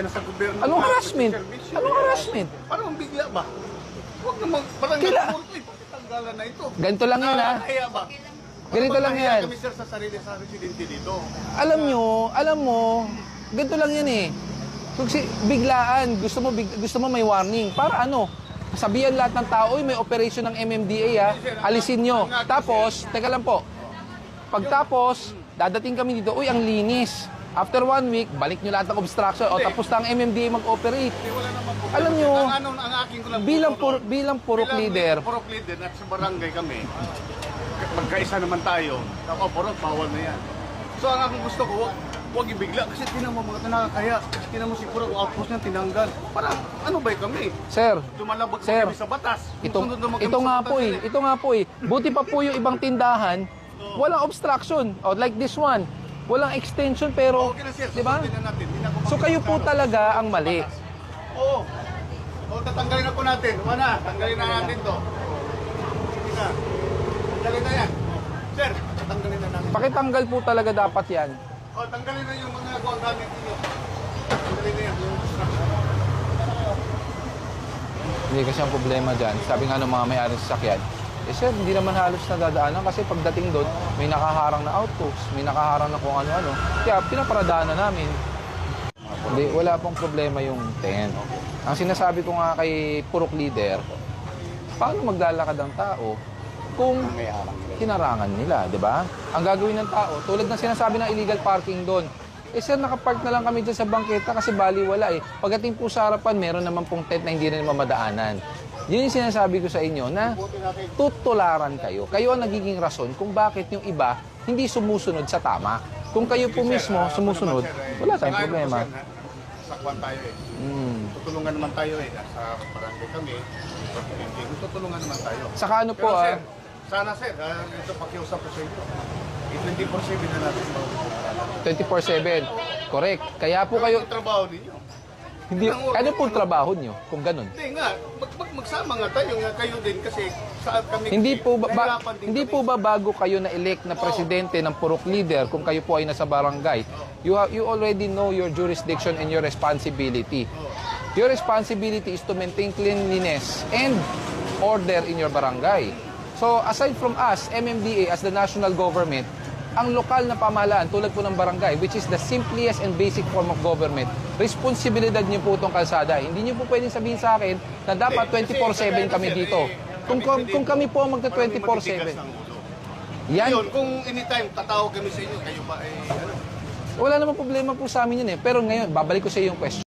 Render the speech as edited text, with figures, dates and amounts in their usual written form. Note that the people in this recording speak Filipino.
na sa gobyerno. Anong harassment? Anong harassment? Parang bigla ba? Huwag naman, parang tanggalan na ito. Ganito lang yan, ha? Kaya ba? Ganito lang yan. Kami sir sa sarili sa residente dito. Alam mo, ganito lang yan eh. Kung biglaan, gusto mo may warning. Para ano? Sabihan lahat ng tao, may operation ng MMDA ha, alisin nyo. Tapos, teka lang po, pagtapos, dadating kami dito, uy, ang linis. After 1 week, balik nyo lahat ng obstruction. O tapos na ang MMDA mag-operate. Alam nyo, ang aking ko lang bilang purok leader, purok leader at sa barangay kami, magkaisa naman tayo. Ako, purok, bawal na yan. So, ang akong gusto ko, huwag ibigla. Kasi tinan mo mga nakakaya. Tinan mo si purok, outpost niya tinanggal. Parang, ano ba kami? sir, Dumalabag Sir, kami sa batas. ito nga po eh. Buti pa po yung ibang tindahan, walang obstruction. O, like this one, walang extension pero, Okay na sir, di ba? susundin na natin. Hindi na ako So kayo po talaga ang mali. Oo. O, tatanggalin na po natin. Wala, tanggalin na natin to. Sige na. Tanggalin na yan. Sir, tatanggalin na natin. Pakitanggal po talaga dapat yan. O, tanggalin na yung mga kuwang gamit ninyo. Tanggalin na yan. Yung structure. Hindi kasi ang problema dyan. Sabi nga ng mga may-ari sa sasakyan, eh sir, hindi naman halos nadadaanan kasi pagdating doon, may nakaharang na outpost, may nakaharang na kung ano-ano. Kaya pinaparadaan na namin. Hindi, wala pong problema yung tent. Ang sinasabi ko nga kay purok leader, paano maglalakad ang tao kung hinarangan nila, di ba? Ang gagawin ng tao, tulad ng sinasabi ng illegal parking doon, eh sir, nakapark na lang kami dyan sa bangketa kasi baliwala eh. Pagdating po sa harapan, meron naman pong tent na hindi na mamadaanan. Yun yung sinasabi ko sa inyo na tutularan kayo. Kayo ang nagiging rason kung bakit yung iba hindi sumusunod sa tama. Kung kayo po mismo sumusunod, wala tayong problema. Sakwan tayo eh. Tutulungan naman tayo eh. Nasa barangay kami. Tutulungan naman tayo. Saka ano po Pero, sir, sana sir, ito pakiusap ko sa inyo. 24/7 na natin. 24/7. Correct. Kaya po kayo, Ang trabaho ninyo. hindi, ano po trabaho nyo kung ganun? Hindi nga, magsama nga tayo nga kayo din kasi saan kami Hindi po ba, nahirapan din hindi kami. po ba bago kayo na elect na presidente ng purok leader kung kayo po ay nasa barangay, you already know your jurisdiction and your responsibility. Your responsibility is to maintain cleanliness and order in your barangay. So aside from us, MMDA as the national government, ang lokal na pamahalaan tulad po ng barangay, which is the simplest and basic form of government, responsibilidad niyo po itong kalsada. Hindi niyo po pwedeng sabihin sa akin na dapat 24/7 kami dito. Kung kami po ang magta-24/7. Yan. Yun, kung anytime tatawag kami sa inyo, kayo ba ay ano? Wala namang problema po sa amin yun eh. Pero ngayon, babalik ko sa iyo yung question.